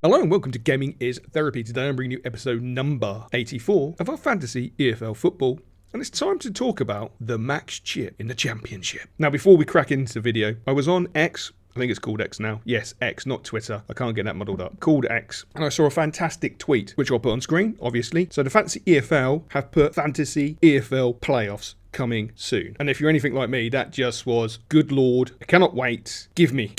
Hello and welcome to Gaming is Therapy. Today I'm bringing you episode number 84 of our fantasy EFL football. And it's time to talk about the max chip in the championship. Now before we crack into the video, I was on X. I think it's called X now. Yes, X, not Twitter. I can't get that muddled up. Called X. And I saw a fantastic tweet, which I'll put on screen, obviously. So the Fantasy EFL have put Fantasy EFL playoffs coming soon. And if you're anything like me, that just was, good Lord, I cannot wait. Give me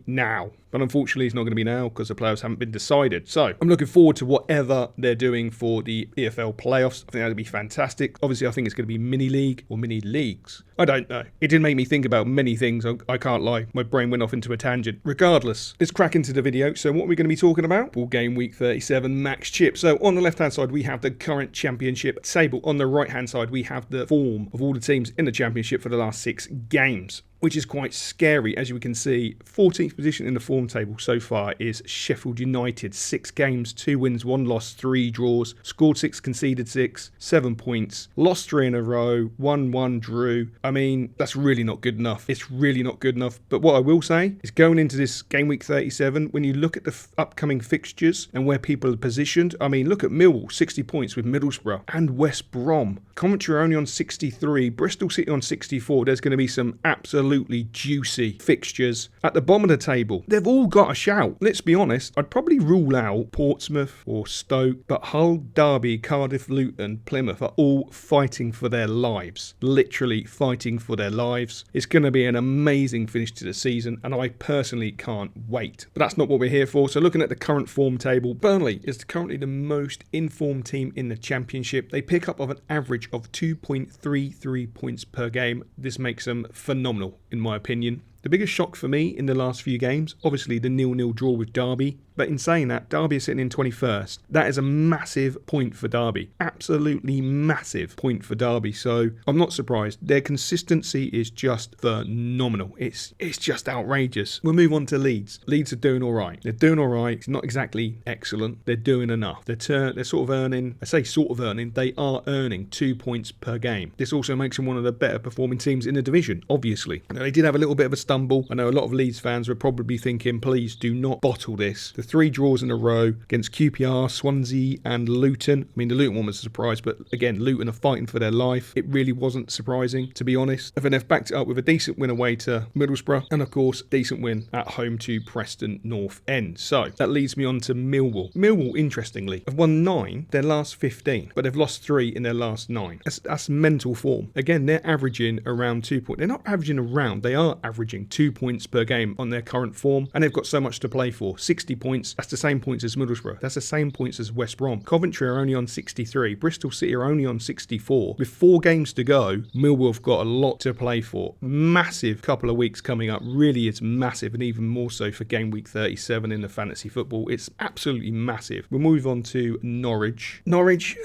now. But unfortunately, it's not going to be now because the playoffs haven't been decided. So I'm looking forward to whatever they're doing for the EFL playoffs. I think that'll be fantastic. Obviously, I think it's going to be mini league or mini leagues. I don't know. It did make me think about many things. I can't lie. My brain went off into a tangent. Regardless, let's crack into the video. So what we're going to be talking about? Ball game week 37 max chip. So on the left-hand side, we have the current championship table. On the right-hand side, we have the form of all the teams in the championship for the last 6 games, which is quite scary. As you can see, 14th position in the form table so far is Sheffield United. 6 games, 2 wins, 1 loss, 3 draws, scored 6, conceded 6, 7 points, lost 3 in a row, 1-1 drew. I mean, that's really not good enough. It's really not good enough. But what I will say is going into this game week 37, when you look at the upcoming fixtures and where people are positioned, I mean, look at Millwall, 60 points with Middlesbrough and West Brom. Coventry are only on 63, Bristol City on 64. There's going to be some absolutely juicy fixtures at the bottom of the table. They've all got a shout. Let's be honest, I'd probably rule out Portsmouth or Stoke, but Hull, Derby, Cardiff, Luton, Plymouth are all fighting for their lives. Literally fighting for their lives. It's going to be an amazing finish to the season, and I personally can't wait. But that's not what we're here for. So looking at the current form table, Burnley is currently the most informed team in the championship. They pick up of an average of 2.33 points per game. This makes them phenomenal, in my opinion. The biggest shock for me in the last few games, obviously the 0-0 draw with Derby. But in saying that, Derby is sitting in 21st. That is a massive point for Derby. Absolutely massive point for Derby. So I'm not surprised. Their consistency is just phenomenal. It's just outrageous. We'll move on to Leeds. Leeds are doing all right. They're doing all right. It's not exactly excellent. They're doing enough. They're sort of earning, I say sort of earning, they are earning 2 points per game. This also makes them one of the better performing teams in the division, obviously. Now, they did have a little bit of a stumble. I know a lot of Leeds fans were probably thinking, please do not bottle this. The 3 draws in a row against QPR, Swansea and Luton. I mean, the Luton one was a surprise, but again, Luton are fighting for their life. It really wasn't surprising, to be honest. And then they've backed it up with a decent win away to Middlesbrough and, of course, decent win at home to Preston North End. So that leads me on to Millwall. Millwall, interestingly, have won 9 their last 15, but they've lost 3 in their last 9. That's mental form. Again, they're averaging around 2 points. They're not averaging around. They are averaging 2 points per game on their current form, and they've got so much to play for. 60 points. That's the same points as Middlesbrough. That's the same points as West Brom. Coventry are only on 63. Bristol City are only on 64. With 4 games to go, Millwall have got a lot to play for. Massive couple of weeks coming up. Really, it's massive, and even more so for game week 37 in the fantasy football. It's absolutely massive. We'll move on to Norwich. Norwich...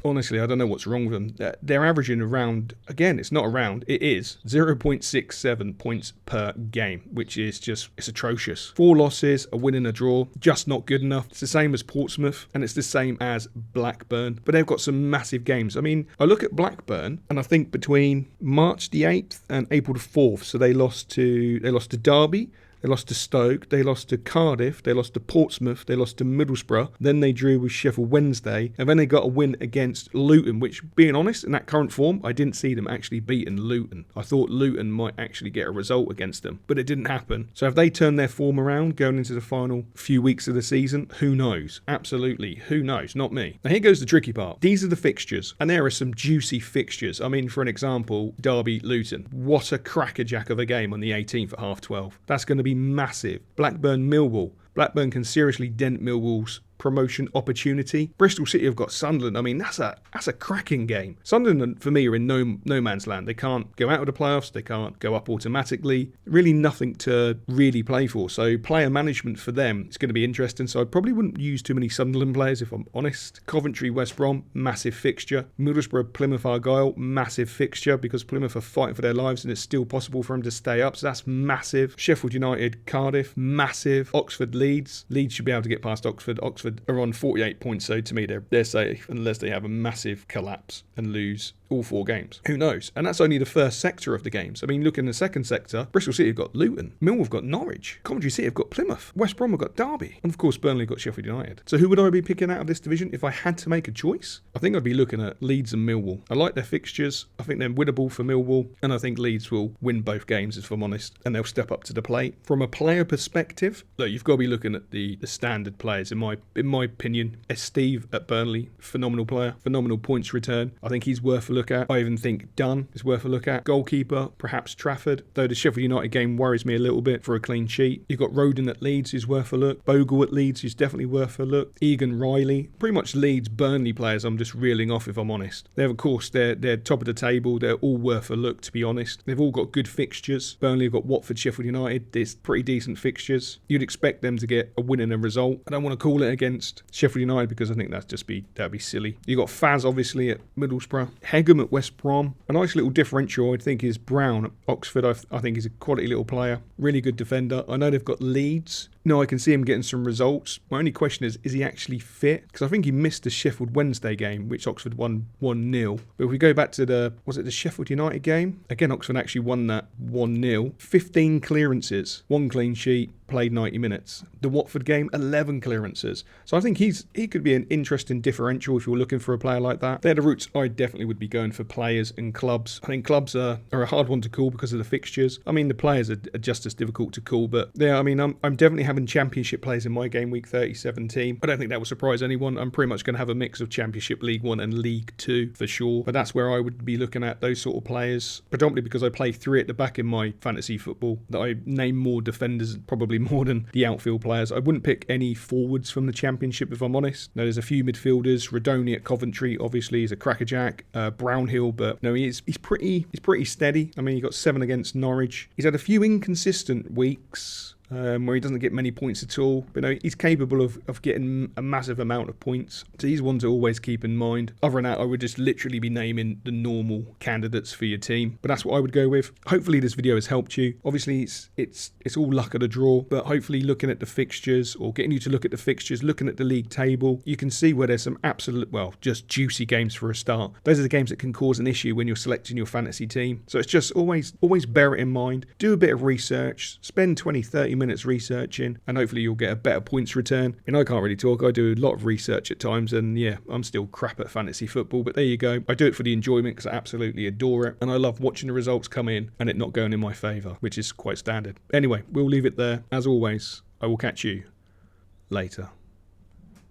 Honestly, I don't know what's wrong with them. They're averaging around, again, it's not around, it is 0.67 points per game, which is just, it's atrocious. 4 losses, a win and a draw, just not good enough. It's the same as Portsmouth, and it's the same as Blackburn, but they've got some massive games. I mean, I look at Blackburn, and I think between March the 8th and April the 4th, so they lost to Derby, they lost to Stoke, they lost to Cardiff, they lost to Portsmouth, they lost to Middlesbrough, then they drew with Sheffield Wednesday, and then they got a win against Luton, which, being honest, in that current form, I didn't see them actually beating Luton. I thought Luton might actually get a result against them, but it didn't happen. So have they turned their form around going into the final few weeks of the season? Who knows? Absolutely, who knows? Not me. Now here goes the tricky part. These are the fixtures, and there are some juicy fixtures. I mean, for an example, Derby-Luton. What a crackerjack of a game on the 18th at 12:30. That's going to be massive. Blackburn-Millwall. Blackburn can seriously dent Millwall's promotion opportunity. Bristol City have got Sunderland. I mean, that's a cracking game. Sunderland, for me, are in no man's land. They can't go out of the playoffs. They can't go up automatically. Really nothing to really play for. So player management for them is going to be interesting. So I probably wouldn't use too many Sunderland players, if I'm honest. Coventry, West Brom, massive fixture. Middlesbrough, Plymouth, Argyle, massive fixture because Plymouth are fighting for their lives and it's still possible for them to stay up. So that's massive. Sheffield United, Cardiff, massive. Oxford, Leeds. Leeds should be able to get past Oxford. Oxford are on 48 points, so to me they're safe unless they have a massive collapse and lose all 4 games. Who knows? And that's only the first sector of the games. I mean, look in the second sector, Bristol City have got Luton, Millwall have got Norwich, Coventry City have got Plymouth, West Brom have got Derby, and of course Burnley have got Sheffield United. So who would I be picking out of this division if I had to make a choice? I think I'd be looking at Leeds and Millwall. I like their fixtures. I think they're winnable for Millwall, and I think Leeds will win both games, if I'm honest, and they'll step up to the plate. From a player perspective, look, you've got to be looking at the standard players, in my opinion. Steve at Burnley, phenomenal player, phenomenal points return. I think he's worth a look at. I even think Dunn is worth a look at. Goalkeeper, perhaps Trafford, though the Sheffield United game worries me a little bit for a clean sheet. You've got Roden at Leeds, who's worth a look. Bogle at Leeds, who's definitely worth a look. Egan Riley, pretty much Leeds, Burnley players I'm just reeling off, if I'm honest. Of course, they're top of the table. They're all worth a look, to be honest. They've all got good fixtures. Burnley have got Watford, Sheffield United. There's pretty decent fixtures. You'd expect them to get a win and a result. I don't want to call it against Sheffield United because I think that'd be silly. You've got Faz, obviously, at Middlesbrough. Hegum at West Brom. A nice little differential, I think, is Brown at Oxford. I think he's a quality little player. Really good defender. I know they've got Leeds. No, I can see him getting some results. My only question is he actually fit? Because I think he missed the Sheffield Wednesday game, which Oxford won 1-0. But if we go back to the Sheffield United game? Again, Oxford actually won that 1-0. 15 clearances, 1 clean sheet, played 90 minutes. The Watford game, 11 clearances. So I think he could be an interesting differential if you're looking for a player like that. They're the routes I definitely would be going for players and clubs. I think clubs are a hard one to call because of the fixtures. I mean, the players are just as difficult to call. But yeah, I mean, I'm definitely having championship players in my game week 37 team. I don't think that will surprise anyone. I'm pretty much going to have a mix of Championship, League 1 and League 2 for sure. But that's where I would be looking at those sort of players, predominantly because I play 3 at the back in my fantasy football, that I name more defenders, probably more than the outfield players. I wouldn't pick any forwards from the Championship, if I'm honest. Now, there's a few midfielders. Rodoni at Coventry, obviously, is a crackerjack. Brownhill, but no, he's pretty steady. I mean, he got 7 against Norwich. He's had a few inconsistent weeks where he doesn't get many points at all. But no, he's capable of getting a massive amount of points. So he's one to always keep in mind. Other than that, I would just literally be naming the normal candidates for your team. But that's what I would go with. Hopefully this video has helped you. Obviously, it's all luck of the draw, but hopefully looking at the fixtures or getting you to look at the fixtures, looking at the league table, you can see where there's some absolute, well, just juicy games for a start. Those are the games that can cause an issue when you're selecting your fantasy team. So it's just always bear it in mind. Do a bit of research. Spend 20-30 minutes researching, and hopefully you'll get a better points return. And I can't really talk. I do a lot of research at times, and yeah, I'm still crap at fantasy football, but there you go. I do it for the enjoyment because I absolutely adore it, and I love watching the results come in and it not going in my favour, which is quite standard. Anyway, we'll leave it there. As always, I will catch you later.